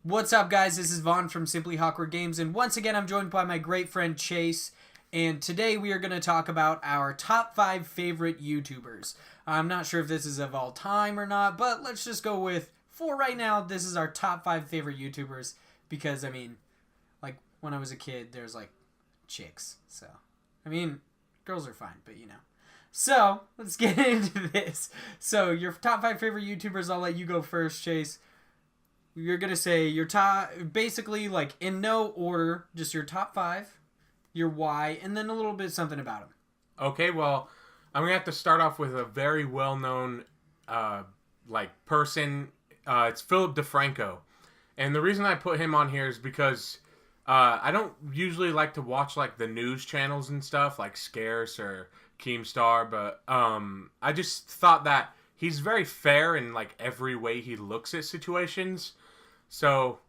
What's up, guys? This is Vaughn from Simply Hawkward Games, and once again, I'm joined by my great friend Chase. And today we are going to talk about our top 5 favorite YouTubers. I'm not sure if this is of all time or not, but let's just go with, for right now, this is our top 5 favorite YouTubers. Because, I mean, like, when I was a kid, there's, like, chicks. So, I mean, girls are fine, but, you know. So, let's get into this. So, your top 5 favorite YouTubers, I'll let you go first, Chase. You're going to say your top, basically, like, in no order, just your top 5, your why, and then a little bit something about them. Okay, well, I'm going to have to start off with a very well-known, person. It's Philip DeFranco. And the reason I put him on here is because I don't usually like to watch, like, the news channels and stuff, like Scarce or Keemstar, but I just thought that he's very fair in, like, every way he looks at situations. So,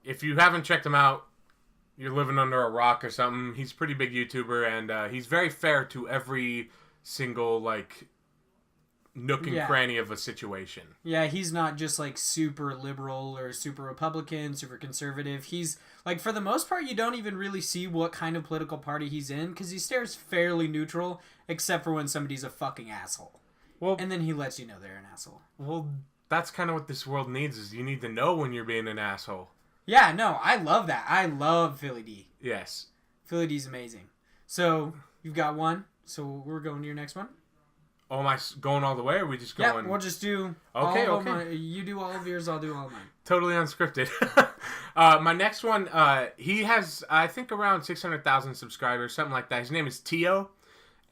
if you haven't checked him out, you're living under a rock or something. He's a pretty big YouTuber, and he's very fair to every single, like, nook and cranny of a situation. Yeah, he's not just, like, super liberal or super Republican, super conservative. He's, like, for the most part, you don't even really see what kind of political party he's in, because he stays fairly neutral, except for when somebody's a fucking asshole. Well, and then he lets you know they're an asshole. Well, that's kind of what this world needs, is you need to know when you're being an asshole. Yeah, no, I love that. I love Philly D. Yes. Philly D's amazing. So, you've got one, so we're going to your next one? Oh, am I going all the way, or are we just going... Yeah, we'll just do okay. You do all of yours, I'll do all of mine. Totally unscripted. My next one, he has, I think, around 600,000 subscribers, something like that. His name is Tio,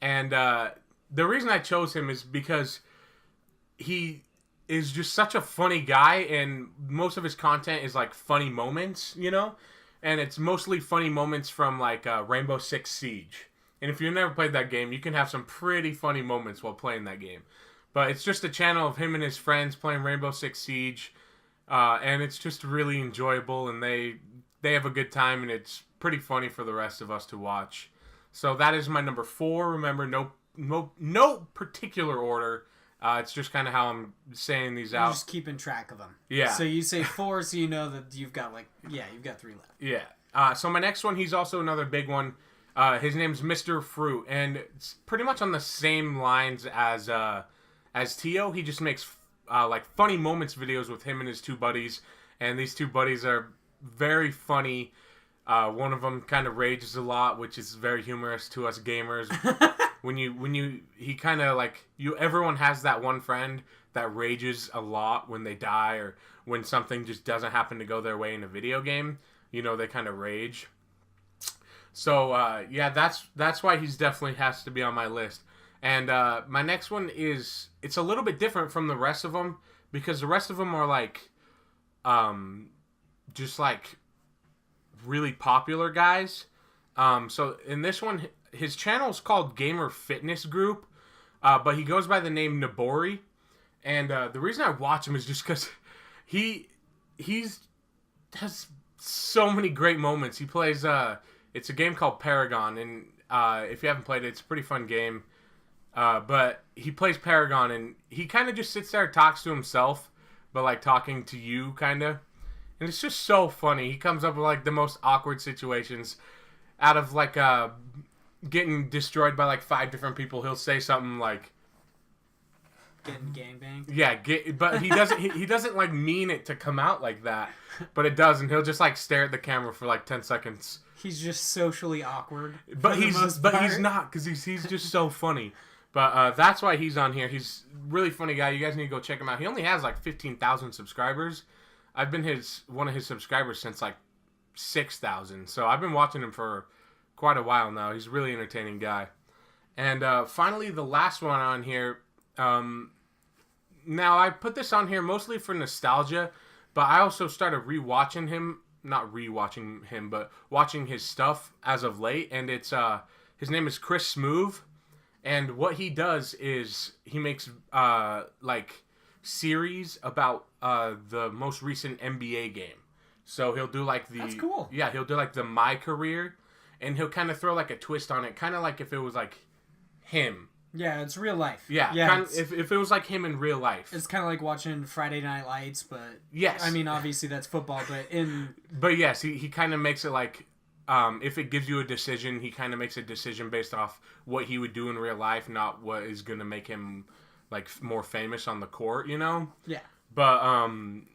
and the reason I chose him is because he is just such a funny guy, and most of his content is, like, funny moments, you know? And it's mostly funny moments from, like, Rainbow Six Siege. And if you've never played that game, you can have some pretty funny moments while playing that game. But it's just a channel of him and his friends playing Rainbow Six Siege, and it's just really enjoyable, and they have a good time, and it's pretty funny for the rest of us to watch. So that is my number 4. Remember, no particular order. It's just kind of how I'm saying these out. You're just keeping track of them. Yeah. So you say 4, so you know that you've got, like, you've got 3 left. Yeah. So my next one, he's also another big one. His name's Mr. Fruit, and it's pretty much on the same lines as Tio. He just makes, like, funny moments videos with him and his 2 buddies, and these 2 buddies are very funny. One of them kind of rages a lot, which is very humorous to us gamers. He kind of, like, everyone has that one friend that rages a lot when they die or when something just doesn't happen to go their way in a video game. You know, they kind of rage. So, that's why he's definitely has to be on my list. And my next one is, it's a little bit different from the rest of them, because the rest of them are, like, just, like, really popular guys. So in this one, his channel is called Gamer Fitness Group, but he goes by the name Nabori. And the reason I watch him is just because he has so many great moments. He plays, it's a game called Paragon, and if you haven't played it, it's a pretty fun game. But he plays Paragon, and he kind of just sits there and talks to himself, but, like, talking to you, kind of. And it's just so funny. He comes up with, like, the most awkward situations. Out of, like, getting destroyed by, like, 5 different people, he'll say something like... Getting gangbanged? Yeah, but he doesn't, he doesn't, like, mean it to come out like that. But it does, and he'll just, like, stare at the camera for, like, 10 seconds. He's just socially awkward. But he's not, because he's just so funny. But that's why he's on here. He's a really funny guy. You guys need to go check him out. He only has, like, 15,000 subscribers. I've been one of his subscribers since, like, 6,000. So I've been watching him for quite a while now. He's a really entertaining guy. And finally, the last one on here. Now, I put this on here mostly for nostalgia, but I also started rewatching him. Not rewatching him, but watching his stuff as of late. And it's his name is Chris Smooth. And what he does is he makes like series about the most recent NBA game. So he'll do like That's cool. Yeah, he'll do like the My Career, and he'll kind of throw like a twist on it, kind of like if it was like him Yeah, it's real life. Yeah, yeah. If it was like him in real life, It's kind of like watching Friday Night Lights, but yes, I mean obviously that's football, but yes, he kind of makes it like if it gives you a decision, he kind of makes a decision based off what he would do in real life, not what is going to make him like more famous on the court, you know? Yeah. But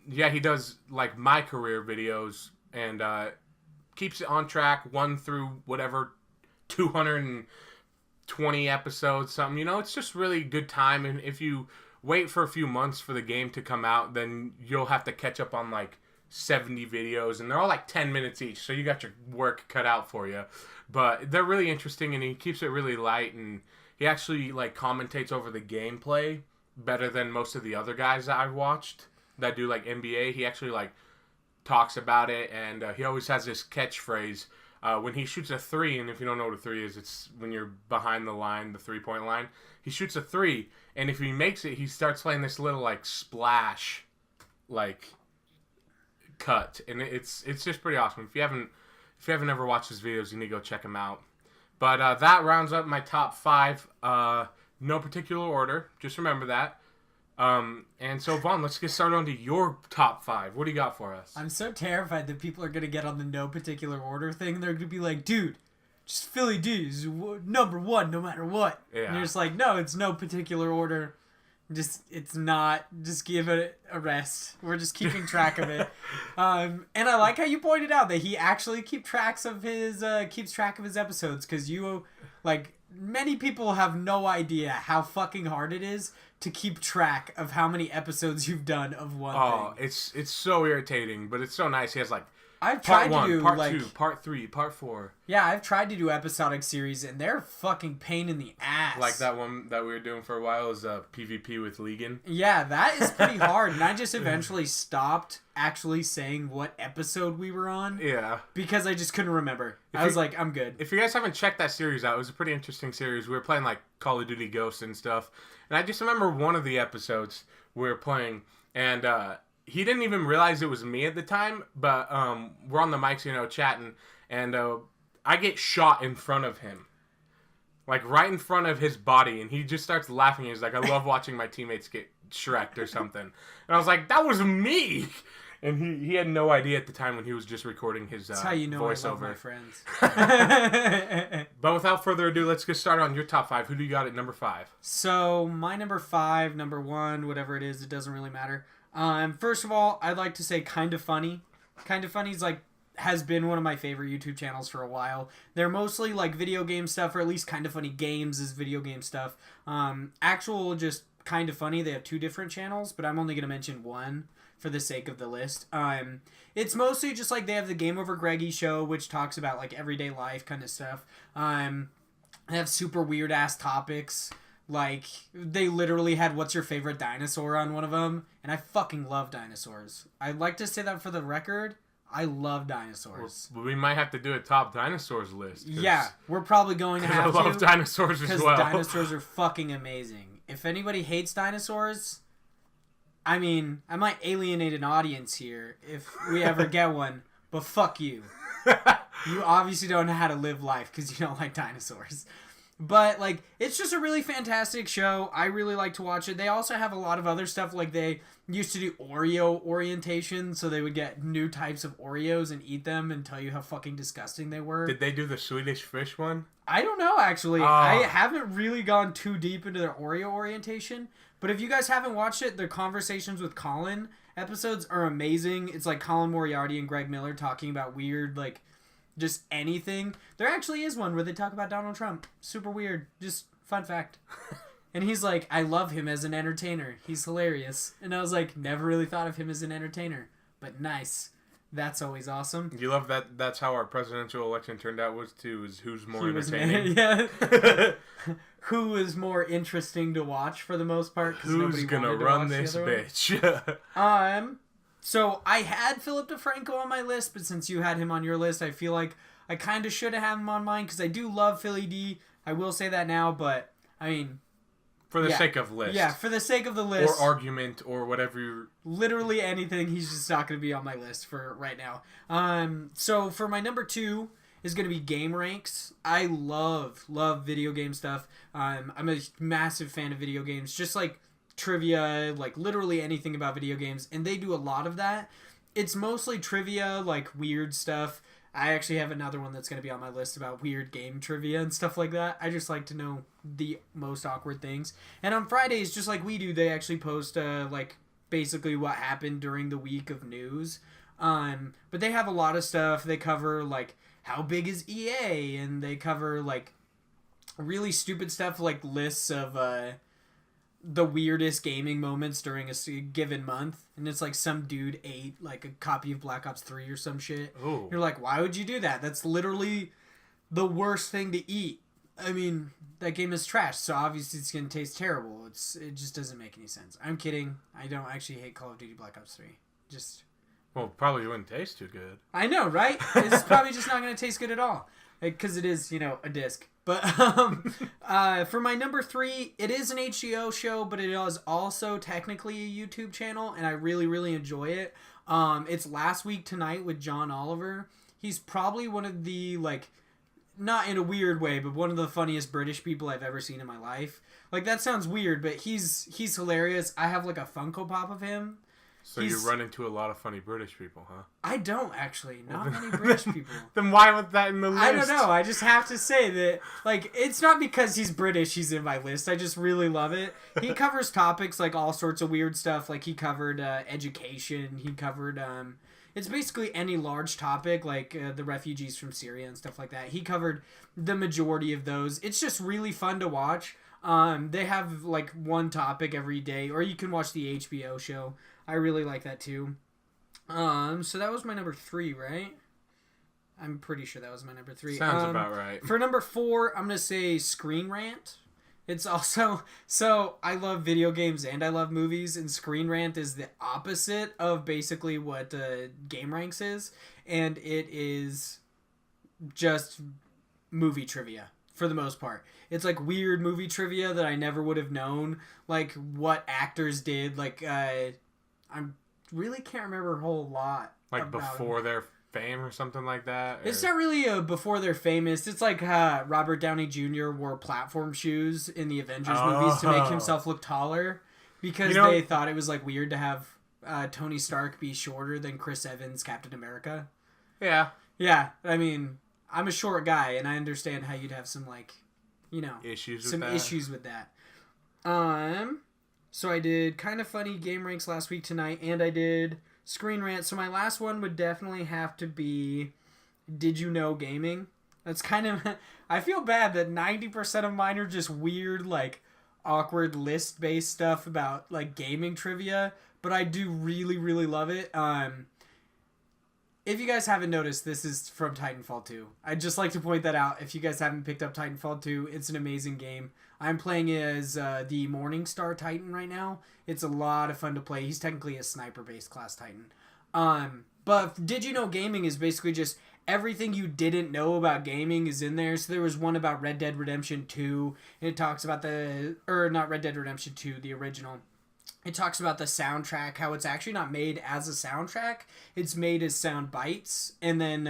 yeah, he does like my career videos and keeps it on track 1 through whatever 220 episodes, something. You know, it's just really good time. And if you wait for a few months for the game to come out, then you'll have to catch up on like 70 videos, and they're all like 10 minutes each, so you got your work cut out for you. But they're really interesting, and he keeps it really light, and he actually like commentates over the gameplay better than most of the other guys that I've watched that do like NBA. He actually like talks about it, and he always has this catchphrase when he shoots a 3. And if you don't know what a 3 is, it's when you're behind the line, the 3-point line. He shoots a 3, and if he makes it, he starts playing this little like splash like cut, and it's just pretty awesome. If you haven't ever watched his videos, you need to go check him out. But that rounds up my top 5. No particular order, just remember that. And so Vaughn, let's get started on to your top 5. What do you got for us? I'm so terrified that people are gonna get on the no particular order thing. They're gonna be like, dude, just Philly D is number 1 no matter what. Yeah. And you're just like, no, it's no particular order. It's not. Just give it a rest. We're just keeping track of it. And I like how you pointed out that he actually keeps track of his episodes, because many people have no idea how fucking hard it is to keep track of how many episodes you've done of one thing. Oh, it's so irritating, but it's so nice. He has like I've tried part 1, to do part 2, part 3, part 4. Yeah, I've tried to do episodic series, and they're fucking pain in the ass. Like that one that we were doing for a while is PvP with Legan. Yeah, that is pretty hard, and I just eventually stopped actually saying what episode we were on. Yeah. Because I just couldn't remember. I was like, I'm good. If you guys haven't checked that series out, it was a pretty interesting series. We were playing like Call of Duty Ghosts and stuff, and I just remember one of the episodes we were playing, and he didn't even realize it was me at the time, but we're on the mics, you know, chatting, and I get shot in front of him. Like, right in front of his body, and he just starts laughing. He's like, I love watching my teammates get shreked or something. And I was like, that was me! And he had no idea at the time when he was just recording his That's how you know voiceover. I love my friends. But without further ado, let's get started on your top 5. Who do you got at number 5? So, my number 5, number 1, whatever it is, it doesn't really matter. First of all, I'd like to say Kinda Funny. Kinda Funny is has been one of my favorite YouTube channels for a while. They're mostly like video game stuff, or at least Kinda Funny Games is video game stuff. Actual just Kinda Funny, they have 2 different channels, but I'm only going to mention one for the sake of the list. It's mostly just like they have the Game Over Greggy show, which talks about like everyday life kind of stuff. They have super weird ass topics. Like, they literally had What's Your Favorite Dinosaur on one of them, and I fucking love dinosaurs. I'd like to say that for the record, I love dinosaurs. Well, we might have to do a top dinosaurs list. Yeah, we're probably going to have to. I love dinosaurs as well. Because dinosaurs are fucking amazing. If anybody hates dinosaurs, I mean, I might alienate an audience here if we ever get one, but fuck you. You obviously don't know how to live life because you don't like dinosaurs. But, like, it's just a really fantastic show. I really like to watch it. They also have a lot of other stuff. Like, they used to do Oreo orientation, so they would get new types of Oreos and eat them and tell you how fucking disgusting they were. Did they do the Swedish fish one? I don't know, actually. I haven't really gone too deep into their Oreo orientation. But if you guys haven't watched it, their Conversations with Colin episodes are amazing. It's like Colin Moriarty and Greg Miller talking about weird, like, just anything. There actually is one where they talk about Donald Trump. Super weird. Just fun fact. And he's like, I love him as an entertainer. He's hilarious. And I was like, never really thought of him as an entertainer. But nice. That's always awesome. You love that that's how our presidential election turned out was who's more entertaining. Yeah. Who is more interesting to watch for the most part. Who's gonna run this bitch? So I had Philip DeFranco on my list, but since you had him on your list, I feel like I kind of should have had him on mine because I do love Philly D. I will say that now, but I mean, for the sake of list. Yeah, for the sake of the list. Or argument or whatever. Literally anything. He's just not going to be on my list for right now. So for my number 2, is going to be game ranks. I love video game stuff. I'm a massive fan of video games, just like trivia, like literally anything about video games, and they do a lot of that. It's mostly trivia, like weird stuff. I actually have another one that's going to be on my list about weird game trivia and stuff like that. I just like to know the most awkward things. And on Fridays, just like we do, they actually post like basically what happened during the week of news. But they have a lot of stuff. They cover like how big is EA, and they cover like really stupid stuff like lists of the weirdest gaming moments during a given month, and it's like some dude ate like a copy of Black Ops 3 or some shit. Ooh. You're like, why would you do that? That's literally the worst thing to eat. I mean, that game is trash, so obviously it's gonna taste terrible. It just doesn't make any sense. I'm kidding. I don't actually hate Call of Duty Black Ops 3. Well, probably wouldn't taste too good. I know, right? It's probably just not gonna taste good at all, because it is, a disc. But for my number 3, it is an HBO show, but it is also technically a YouTube channel, and I really, really enjoy it. It's Last Week Tonight with John Oliver. He's probably one of the, like, not in a weird way, but one of the funniest British people I've ever seen in my life. Like, that sounds weird, but he's hilarious. I have, like, a Funko Pop of him. So you run into a lot of funny British people, huh? I don't, actually. Not many British people. Then why was that in the list? I don't know. I just have to say that, like, it's not because he's British he's in my list. I just really love it. He covers topics, like, all sorts of weird stuff. Like, he covered education. He covered, it's basically any large topic, like the refugees from Syria and stuff like that. He covered the majority of those. It's just really fun to watch. They have, like, one topic every day, or you can watch the HBO show. I really like that too. So that was my number 3, right? I'm pretty sure that was my number 3. Sounds about right. For number 4, I'm going to say Screen Rant. It's also... So, I love video games and I love movies, and Screen Rant is the opposite of basically what Game Ranks is. And it is just movie trivia, for the most part. It's like weird movie trivia that I never would have known. Like, what actors did. Like, I really can't remember a whole lot. Like before their fame or something like that? Or... It's not really before they're famous. It's like Robert Downey Jr. wore platform shoes in the Avengers movies to make himself look taller, because they thought it was like weird to have Tony Stark be shorter than Chris Evans, Captain America. Yeah. Yeah, I mean, I'm a short guy, and I understand how you'd have some, like, issues with that. So I did Kind of Funny, Game Ranks, Last Week Tonight, and I did Screen Rant. So my last one would definitely have to be Did You Know Gaming? That's kind of... I feel bad that 90% of mine are just weird, like, awkward list-based stuff about, like, gaming trivia, but I do really, really love it. If you guys haven't noticed, this is from Titanfall 2. I'd just like to point that out. If you guys haven't picked up Titanfall 2, it's an amazing game. I'm playing as the Morningstar Titan right now. It's a lot of fun to play. He's technically a sniper-based class Titan. But Did You Know Gaming is basically just everything you didn't know about gaming is in there. So there was one about Red Dead Redemption 2. And it talks about not Red Dead Redemption 2, the original. It talks about the soundtrack, how it's actually not made as a soundtrack. It's made as sound bites. And then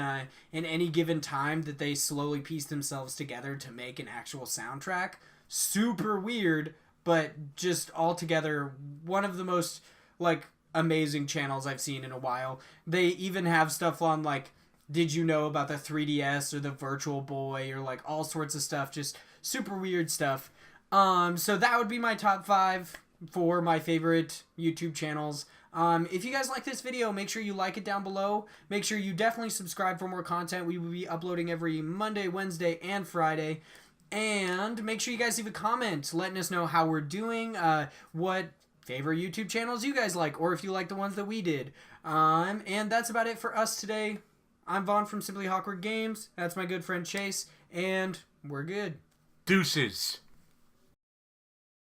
in any given time that they slowly piece themselves together to make an actual soundtrack. Super weird, but just altogether one of the most, like, amazing channels I've seen in a while. They even have stuff on, like, did you know about the 3DS or the Virtual Boy, or, like, all sorts of stuff. Just super weird stuff. So that would be my top 5 for my favorite YouTube channels. If you guys like this video, make sure you like it down below. Make sure you definitely subscribe for more content. We will be uploading every Monday, Wednesday, and Friday. And make sure you guys leave a comment letting us know how we're doing, what favorite YouTube channels you guys like, or if you like the ones that we did. And that's about it for us today. I'm Vaughn from Simply Hawkward Games. That's my good friend Chase, and we're good. Deuces.